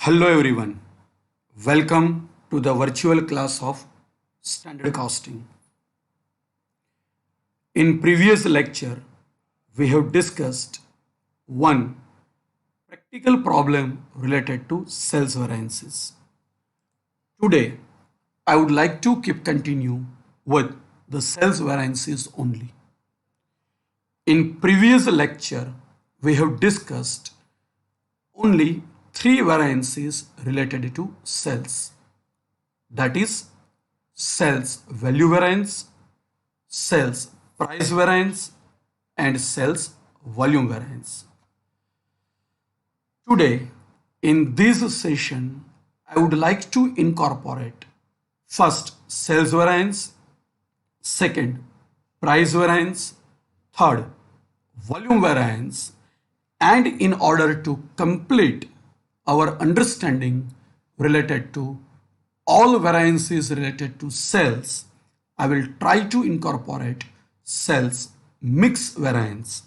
Hello everyone. Welcome to the virtual class of Standard Costing. In previous lecture, we have discussed one practical problem related to sales variances. Today, I would like to continue with the sales variances only. In previous lecture, we have discussed only three variances related to sales. That is sales value variance, sales price variance, and sales volume variance. Today, in this session, I would like to incorporate first sales variance, second price variance, third volume variance, and in order to complete our understanding related to all variances related to sales, I will try to incorporate sales mix variance,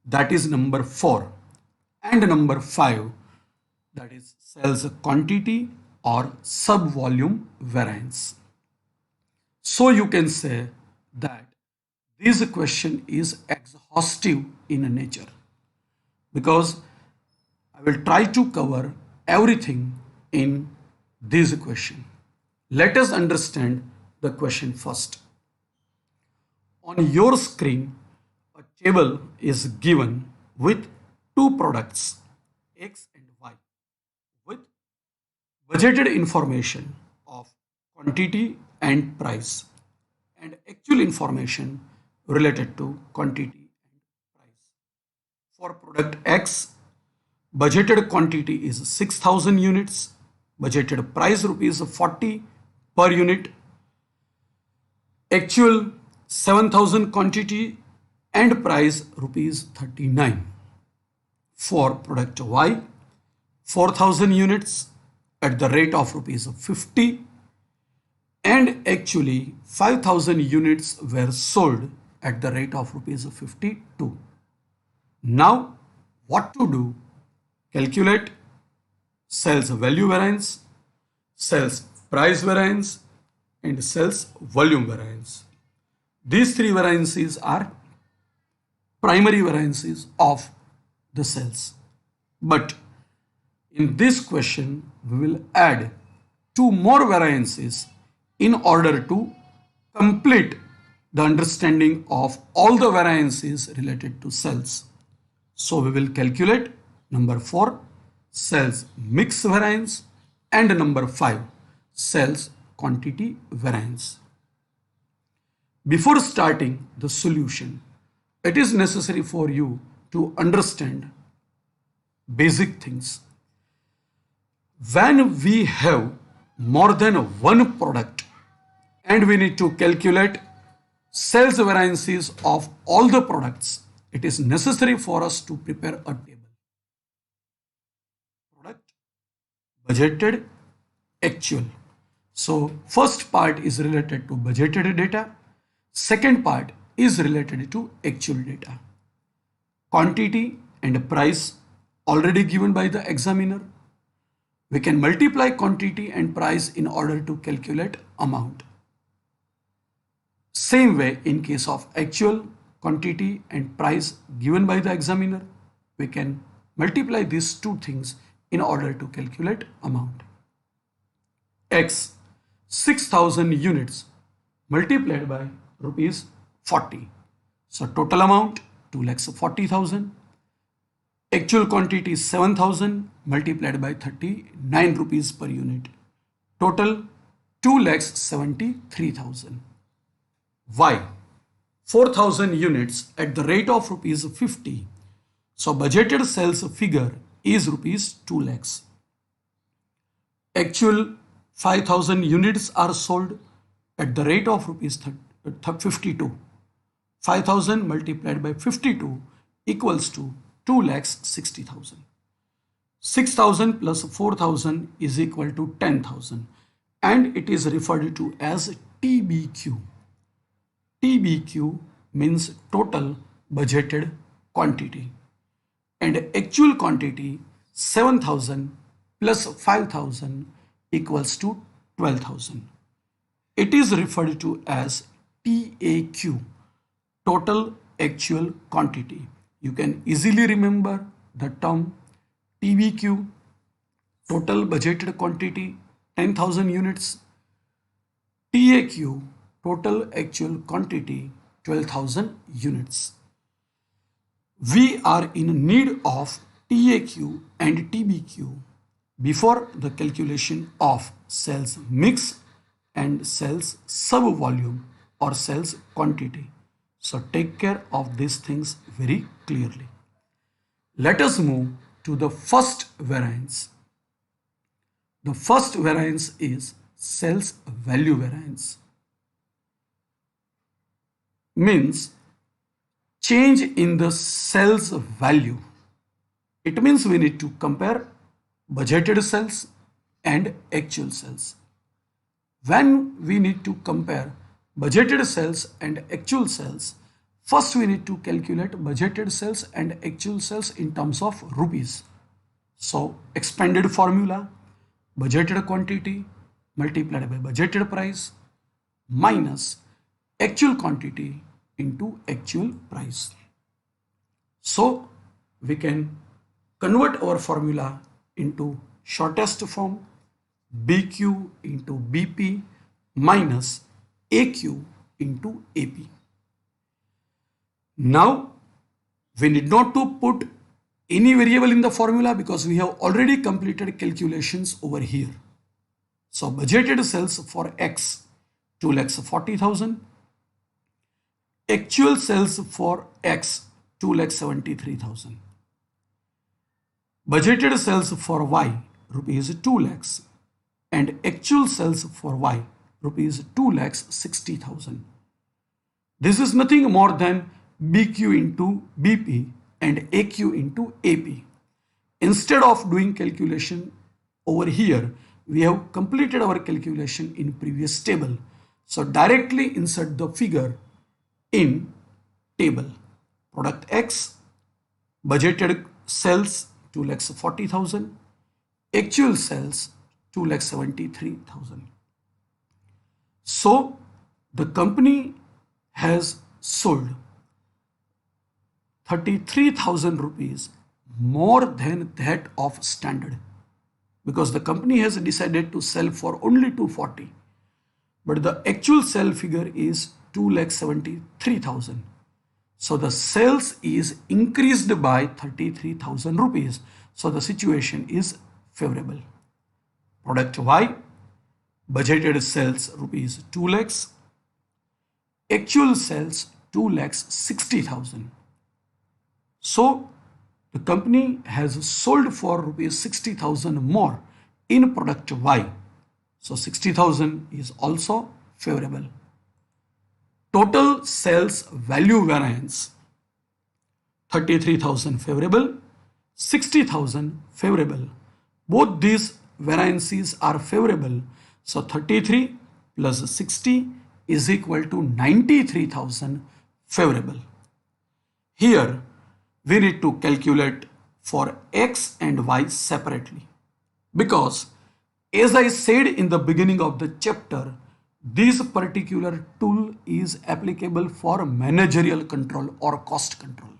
that is number 4, and number 5, that is sales quantity or sub volume variance. So you can say that this question is exhaustive in nature because I will try to cover everything in this question. Let us understand the question first. On your screen, a table is given with two products, X and Y, with budgeted information of quantity and price, and actual information related to quantity and price. For product X, budgeted quantity is 6,000 units, budgeted price rupees 40 per unit, actual 7,000 quantity and price rupees 39. For product Y, 4,000 units at the rate of rupees 50, and actually 5,000 units were sold at the rate of rupees 52. Now what to do? Calculate sales value variance, sales price variance, and sales volume variance. These three variances are primary variances of the sales. But in this question, we will add two more variances in order to complete the understanding of all the variances related to sales. So we will calculate number 4, sales mix variance, and number 5, sales quantity variance. Before starting the solution, it is necessary for you to understand basic things. When we have more than one product and we need to calculate sales variances of all the products, it is necessary for us to prepare a table. Product, budgeted, actual. So first part is related to budgeted data. Second part is related to actual data. Quantity and price already given by the examiner. We can multiply quantity and price in order to calculate amount. Same way in case of actual, quantity and price given by the examiner, we can multiply these two things in order to calculate amount. X, 6,000 units multiplied by rupees 40. So total amount 2,40,000. Actual quantity 7,000 multiplied by 39 rupees per unit. Total 2,73,000. Y, 4,000 units at the rate of rupees 50. So budgeted sales figure is rupees 2 lakhs. Actual 5,000 units are sold at the rate of rupees 52. 5,000 multiplied by 52 equals to 2,60,000. 6,000 plus 4,000 is equal to 10,000, and it is referred to as TBQ. TBQ means total budgeted quantity, and actual quantity 7,000 plus 5,000 equals to 12,000. It is referred to as TAQ, total actual quantity. You can easily remember the term TBQ, total budgeted quantity, 10,000 units. TAQ, total actual quantity, 12,000 units. We are in need of TAQ and TBQ before the calculation of sales mix and sales sub volume or sales quantity. So take care of these things very clearly. Let us move to the first variance. The first variance is sales value variance. Means change in the sales value. It means we need to compare budgeted sales and actual sales. When we need to compare budgeted sales and actual sales, first we need to calculate budgeted sales and actual sales in terms of rupees. So expanded formula, budgeted quantity multiplied by budgeted price minus actual quantity into actual price. So we can convert our formula into shortest form, BQ into BP minus AQ into AP. Now we need not to put any variable in the formula because we have already completed calculations over here. So budgeted sales for X 2,40,000, actual sales for X 2,73,000, budgeted sales for Y rupees 2 lakhs and actual sales for Y rupees 2,60,000. This is nothing more than BQ into BP and AQ into AP. Instead of doing calculation over here, we have completed our calculation in previous table. So directly insert the figure in table. Product X, budgeted sales 2,40,000, actual sales 2,73,000. So the company has sold 33,000 rupees more than that of standard because the company has decided to sell for only 240, but the actual sale figure is 2,73,000. So the sales is increased by 33,000 rupees. So the situation is favorable. Product Y, budgeted sales rupees 2 lakhs, actual sales 2,60,000. So the company has sold for rupees 60,000 more in product Y. So 60,000 is also favorable. Total sales value variance 33,000 favorable, 60,000 favorable. Both these variances are favorable. So 33 plus 60 is equal to 93,000 favorable. Here we need to calculate for X and Y separately because as I said in the beginning of the chapter, this particular tool is applicable for managerial control or cost control.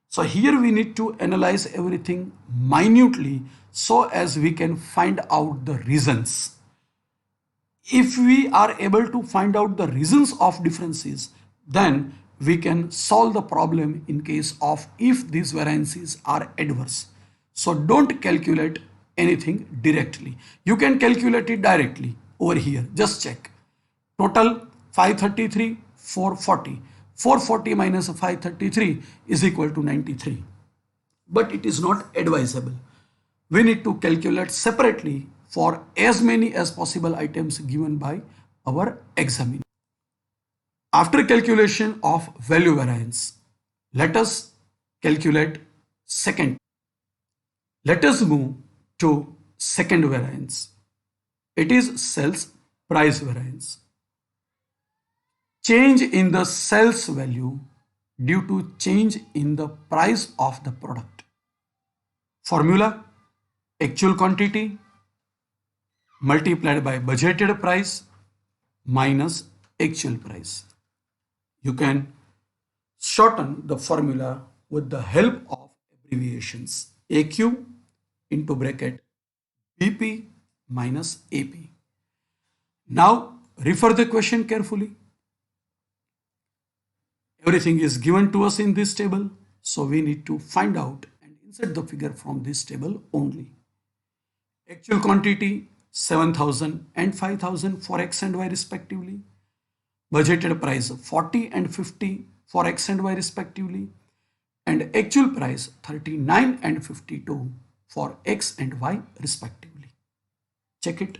So here we need to analyze everything minutely so as we can find out the reasons. If we are able to find out the reasons of differences, then we can solve the problem in case of if these variances are adverse. So don't calculate anything directly. You can calculate it directly over here. Just check. Total 533, 440. 440 minus 533 is equal to 93. But it is not advisable. We need to calculate separately for as many as possible items given by our examiner. After calculation of value variance, let us calculate second. Let us move to second variance. It is sales price variance. Change in the sales value due to change in the price of the product. Formula: actual quantity multiplied by budgeted price minus actual price. You can shorten the formula with the help of abbreviations. AQ into bracket BP minus AP. Now refer the question carefully. Everything is given to us in this table, so we need to find out and insert the figure from this table only. Actual quantity 7,000 and 5,000 for X and Y respectively. Budgeted price 40 and 50 for X and Y respectively. And actual price 39 and 52 for X and Y respectively. Check it.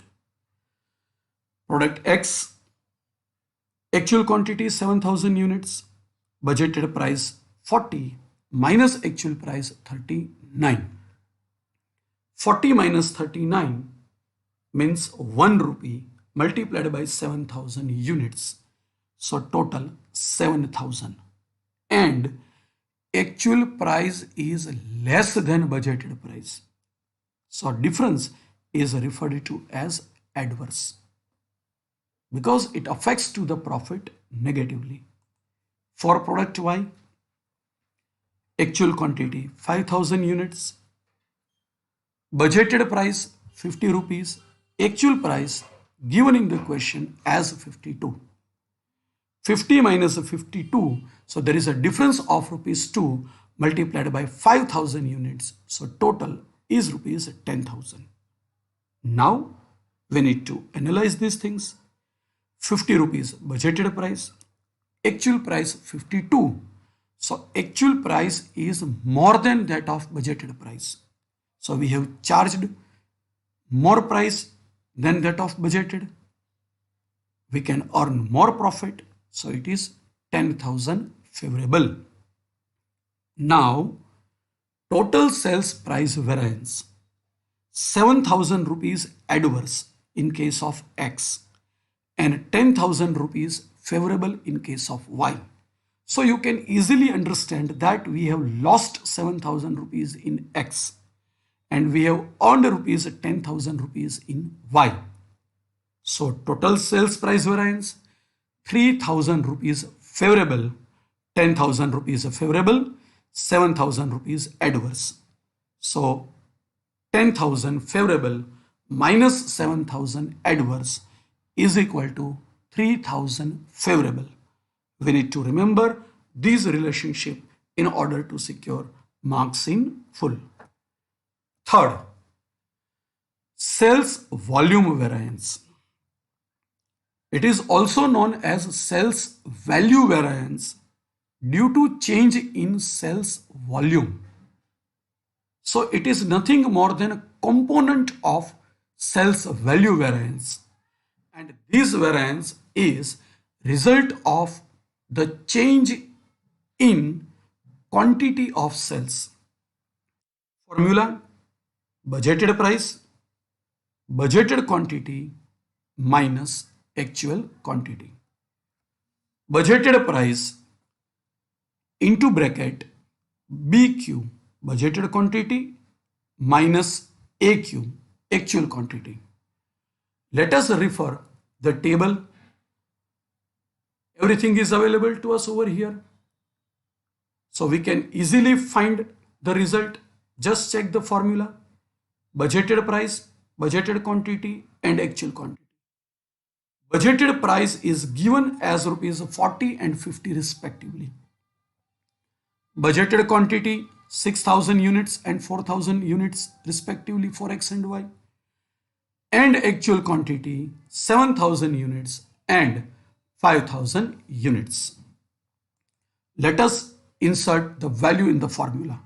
Product X, actual quantity 7,000 units, budgeted price 40 minus actual price 39. 40 minus 39 means 1 rupee multiplied by 7,000 units. So total 7,000. And actual price is less than budgeted price. So difference is referred to as adverse because it affects to the profit negatively. For product Y, actual quantity 5,000 units, budgeted price 50 rupees, actual price given in the question as 52. 50 minus 52, so there is a difference of rupees 2 multiplied by 5,000 units. So total is rupees 10,000. Now we need to analyze these things. 50 rupees budgeted price, actual price 52. So actual price is more than that of budgeted price. So we have charged more price than that of budgeted. We can earn more profit. So it is 10,000 favorable. Now total sales price variance 7,000 rupees adverse in case of X and 10,000 rupees favorable in case of Y. So you can easily understand that we have lost 7,000 rupees in X and we have earned rupees 10,000 rupees in Y. So total sales price variance 3,000 rupees favorable, 10,000 rupees favorable, 7,000 rupees adverse. So 10,000 favorable minus 7,000 adverse is equal to 3,000 favorable. We need to remember these relationship in order to secure marks in full. Third, sales volume variance. It is also known as sales value variance due to change in sales volume. So it is nothing more than a component of sales value variance. And this variance is result of the change in quantity of sales. Formula: budgeted price, budgeted quantity minus actual quantity. Budgeted price into bracket BQ, budgeted quantity minus AQ, actual quantity. Let us refer the table. Everything is available to us over here. So we can easily find the result. Just check the formula. Budgeted price, budgeted quantity and actual quantity. Budgeted price is given as rupees 40 and 50 respectively. Budgeted quantity 6,000 units and 4,000 units respectively for X and Y. And actual quantity 7,000 units and 5,000 units. Let us insert the value in the formula.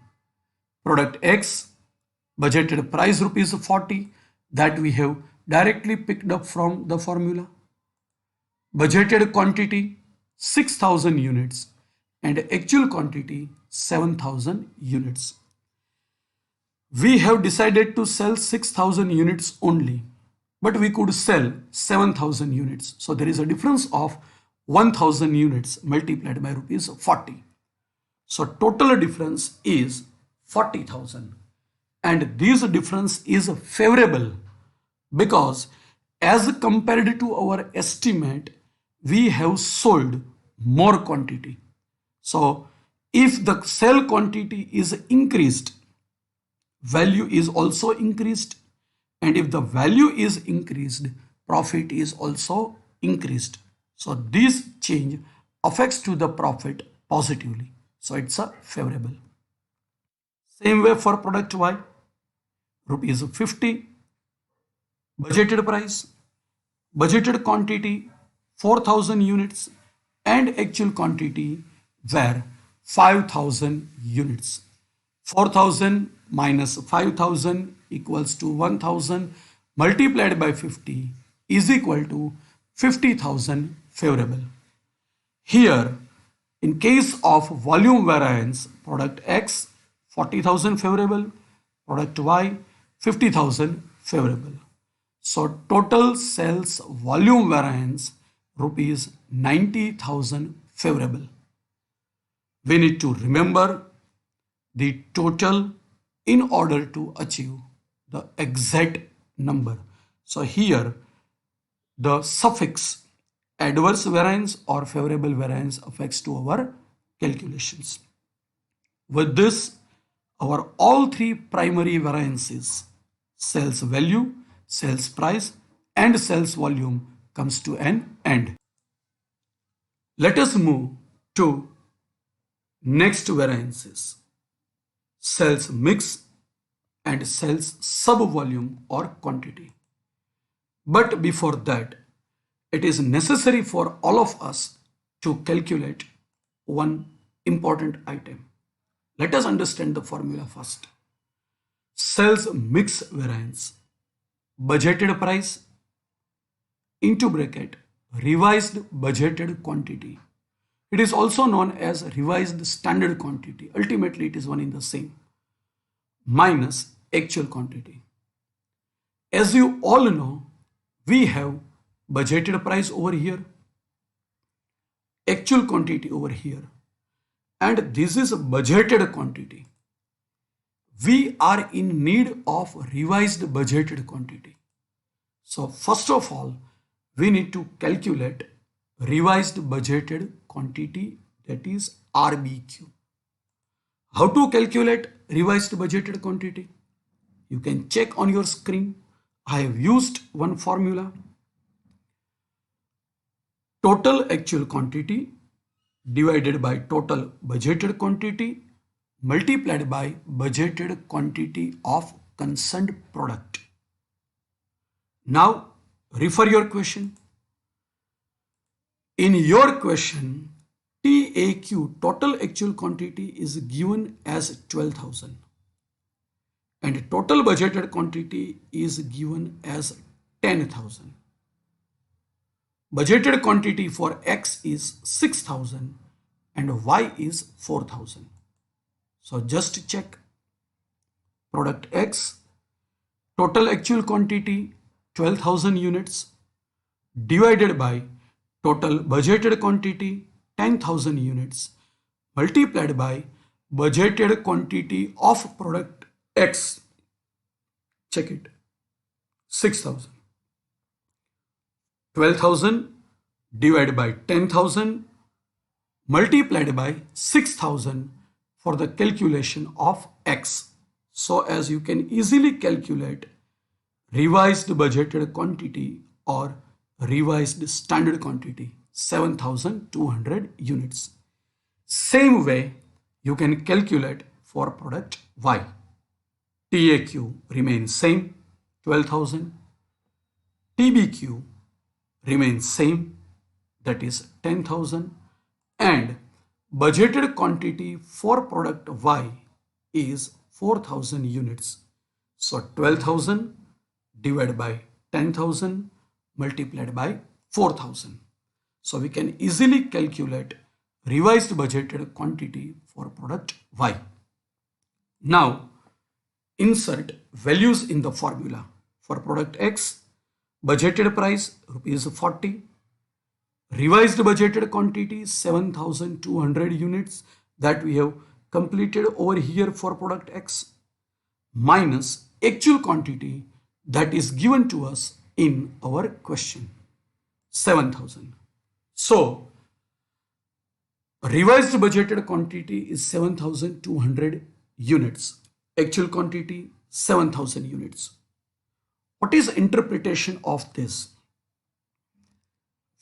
Product X, budgeted price rupees 40 that we have directly picked up from the formula. Budgeted quantity 6,000 units and actual quantity 7,000 units. We have decided to sell 6,000 units only, but we could sell 7,000 units. So there is a difference of 1,000 units multiplied by rupees 40. So total difference is 40,000. and this difference is favorable because as compared to our estimate, we have sold more quantity. So if the sale quantity is increased, value is also increased, and if the value is increased, profit is also increased. So this change affects to the profit positively. So it's a favorable. Same way for product Y, rupees 50, budgeted price, budgeted quantity 4000 units, and actual quantity were 5000 units. 4000 minus 5000 equals to 1000 multiplied by 50 is equal to 50,000 favorable. Here, in case of volume variance, product X 40,000 favorable, product Y 50,000 favorable. So total sales volume variance rupees 90,000 favorable. We need to remember the total in order to achieve the exact number. So here the suffix adverse variance or favorable variance affects to our calculations. With this, our all three primary variances, sales value, sales price, and sales volume, comes to an end. Let us move to next variances, sales mix and sales sub-volume or quantity. But before that, it is necessary for all of us to calculate one important item. Let us understand the formula first. Sales mix variance, budgeted price into bracket revised budgeted quantity. It is also known as revised standard quantity. Ultimately, it is one in the same. Minus actual quantity. As you all know, we have budgeted price over here, actual quantity over here, and this is budgeted quantity. We are in need of revised budgeted quantity. So first of all, we need to calculate revised budgeted quantity, that is RBQ. How to calculate revised budgeted quantity? You can check on your screen. I have used one formula. Total actual quantity divided by total budgeted quantity multiplied by budgeted quantity of concerned product. Now refer your question. In your question, TAQ, total actual quantity, is given as 12,000 and total budgeted quantity is given as 10,000. Budgeted quantity for X is 6,000 and Y is 4,000. So just check. Product X, total actual quantity 12,000 units divided by total budgeted quantity 10,000 units multiplied by budgeted quantity of product X. Check it. 6,000. 12,000 divided by 10,000 multiplied by 6,000 for the calculation of X. So as you can easily calculate revised budgeted quantity or revised standard quantity, 7,200 units. Same way you can calculate for product Y. TAQ remains same, 12,000. TBQ remains same, that is 10,000, and budgeted quantity for product Y is 4,000 units. So 12,000 divided by 10,000 multiplied by 4,000. So we can easily calculate revised budgeted quantity for product Y. Now insert values in the formula. For product X, budgeted price rupees 40, revised budgeted quantity 7,200 units that we have completed over here for product X, minus actual quantity that is given to us in our question, 7,000. So revised budgeted quantity is 7,200 units. Actual quantity 7,000 units. What is interpretation of this?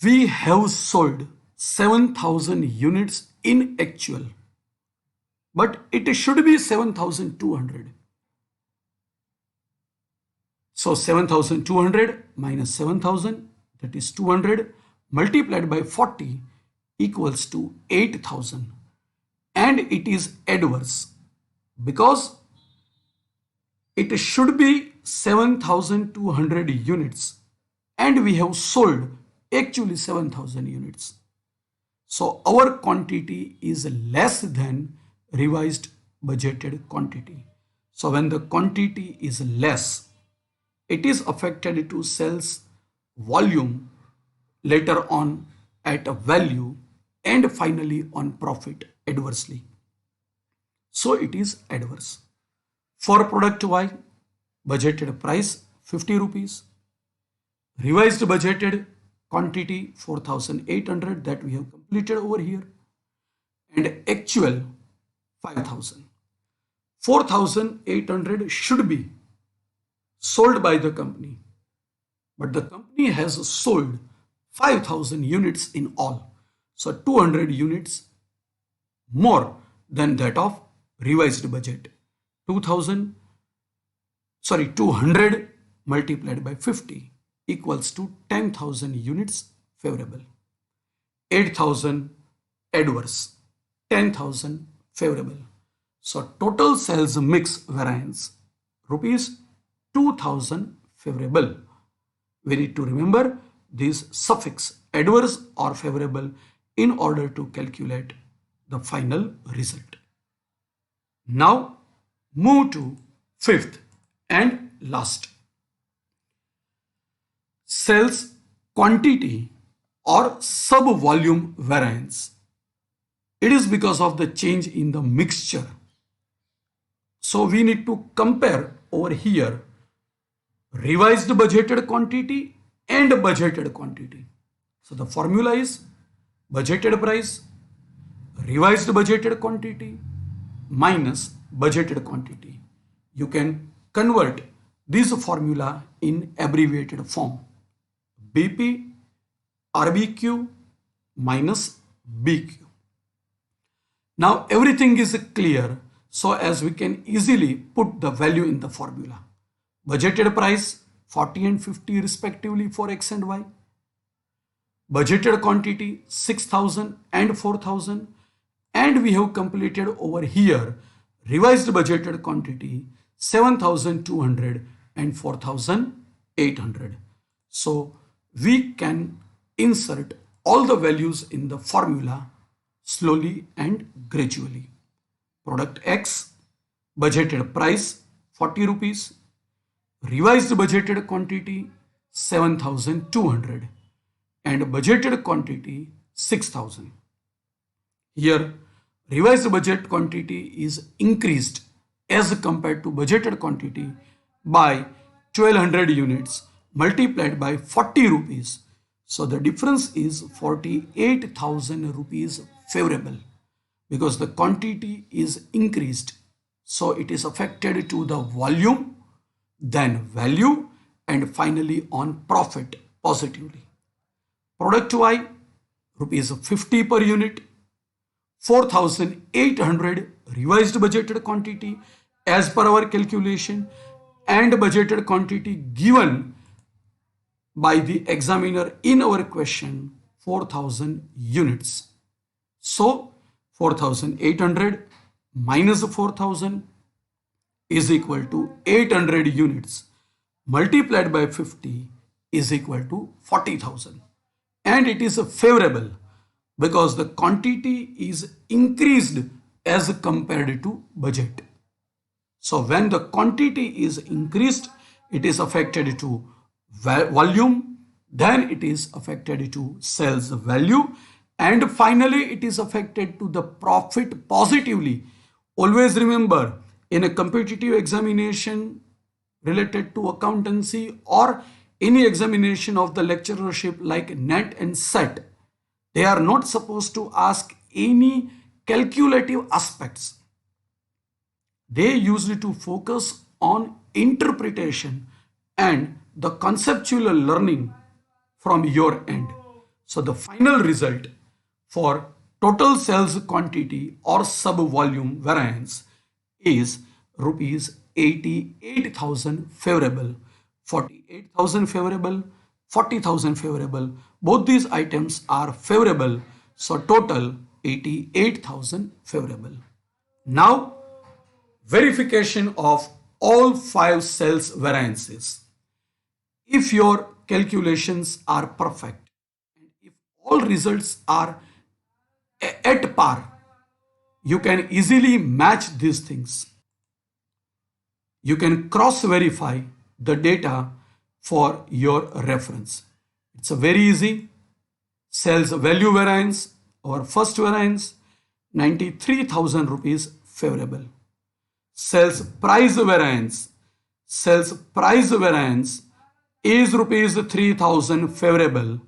We have sold 7,000 units in actual, but it should be 7,200. So 7,200 minus 7,000, that is 200, multiplied by 40 equals to 8,000, and it is adverse because it should be 7,200 units and we have sold actually 7,000 units. So our quantity is less than revised budgeted quantity. So when the quantity is less, it is affected to sales volume, later on at a value, and finally on profit adversely. So it is adverse. For product Y, budgeted price 50 rupees, revised budgeted quantity 4,800 that we have completed over here, and actual 5,000. 4,800 should be sold by the company, but the company has sold 5,000 units in all. So 200 units more than that of revised budget. 200 multiplied by 50 equals to 10,000 units favorable. 8,000 adverse, 10,000 favorable. So total sales mix variance rupees 2,000 favorable. We need to remember this suffix adverse or favorable in order to calculate the final result. Now move to fifth and last. Sales quantity or sub-volume variance. It is because of the change in the mixture. So we need to compare over here revised budgeted quantity and budgeted quantity. So the formula is budgeted price, revised budgeted quantity minus budgeted quantity. You can convert this formula in abbreviated form. BP RBQ minus BQ. Now everything is clear, so as we can easily put the value in the formula. Budgeted price 40 and 50 respectively for X and Y. Budgeted quantity 6,000 and 4,000, and we have completed over here revised budgeted quantity 7,200 and 4,800. So we can insert all the values in the formula slowly and gradually. Product X, budgeted price 40 rupees, revised budgeted quantity 7,200 and budgeted quantity 6,000. Here revised budget quantity is increased as compared to budgeted quantity by 1,200 units multiplied by 40 rupees. So the difference is 48,000 rupees favorable because the quantity is increased. So it is affected to the volume, then value, and finally on profit positively. Product Y, rupees 50 per unit, 4,800 revised budgeted quantity as per our calculation, and budgeted quantity given by the examiner in our question 4,000 units. So 4,800 minus 4,000 is equal to 800 units multiplied by 50 is equal to 40,000, and it is favorable because the quantity is increased as compared to budget. So when the quantity is increased, it is affected to volume, then it is affected to sales value, and finally it is affected to the profit positively. Always remember, in a competitive examination related to accountancy or any examination of the lecturership like NET and SET, they are not supposed to ask any calculative aspects. They used to focus on interpretation and the conceptual learning from your end. So the final result for total sales quantity or sub volume variance is rupees 88,000 favorable, 48,000 favorable, 40,000 favorable. Both these items are favorable. So total 88,000 favorable. Now verification of all 5 sales variances. If your calculations are perfect and if all results are at par, you can easily match these things. You can cross verify the data for your reference. It's a very easy. Sales value variance, our first variance, 93,000 rupees favorable. Sales price variance is rupees 3,000 favorable.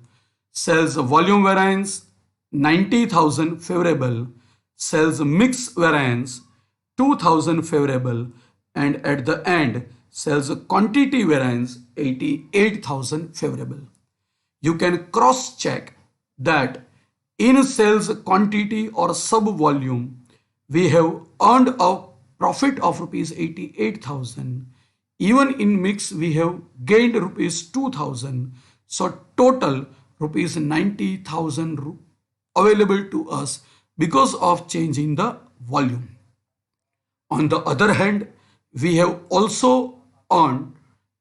Sales volume variance 90,000 favorable. Sales mix variance 2,000 favorable, and at the end sales quantity variance 88,000 favorable. You can cross check that in sales quantity or sub volume we have earned a profit of rupees 88,000. Even in mix we have gained rupees 2,000. So total rupees 90,000 available to us because of change in the volume. On the other hand, we have also earned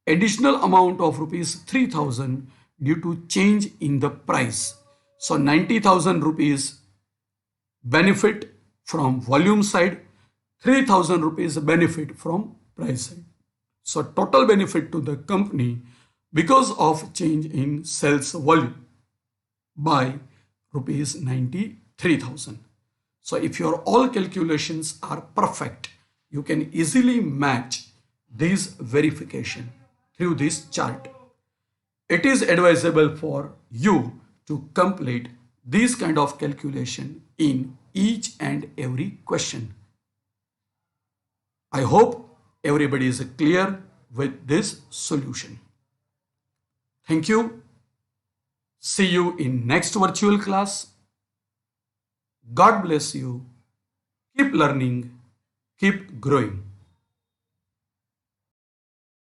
additional amount of rupees 3,000 due to change in the price. So 90,000 rupees benefit from volume side, 3,000 rupees benefit from price side. So total benefit to the company because of change in sales volume by rupees 93,000. So if your all calculations are perfect, you can easily match this verification through this chart. It is advisable for you to complete this kind of calculation in each and every question. I hope everybody is clear with this solution. Thank you. See you in next virtual class. God bless you. Keep learning, keep growing.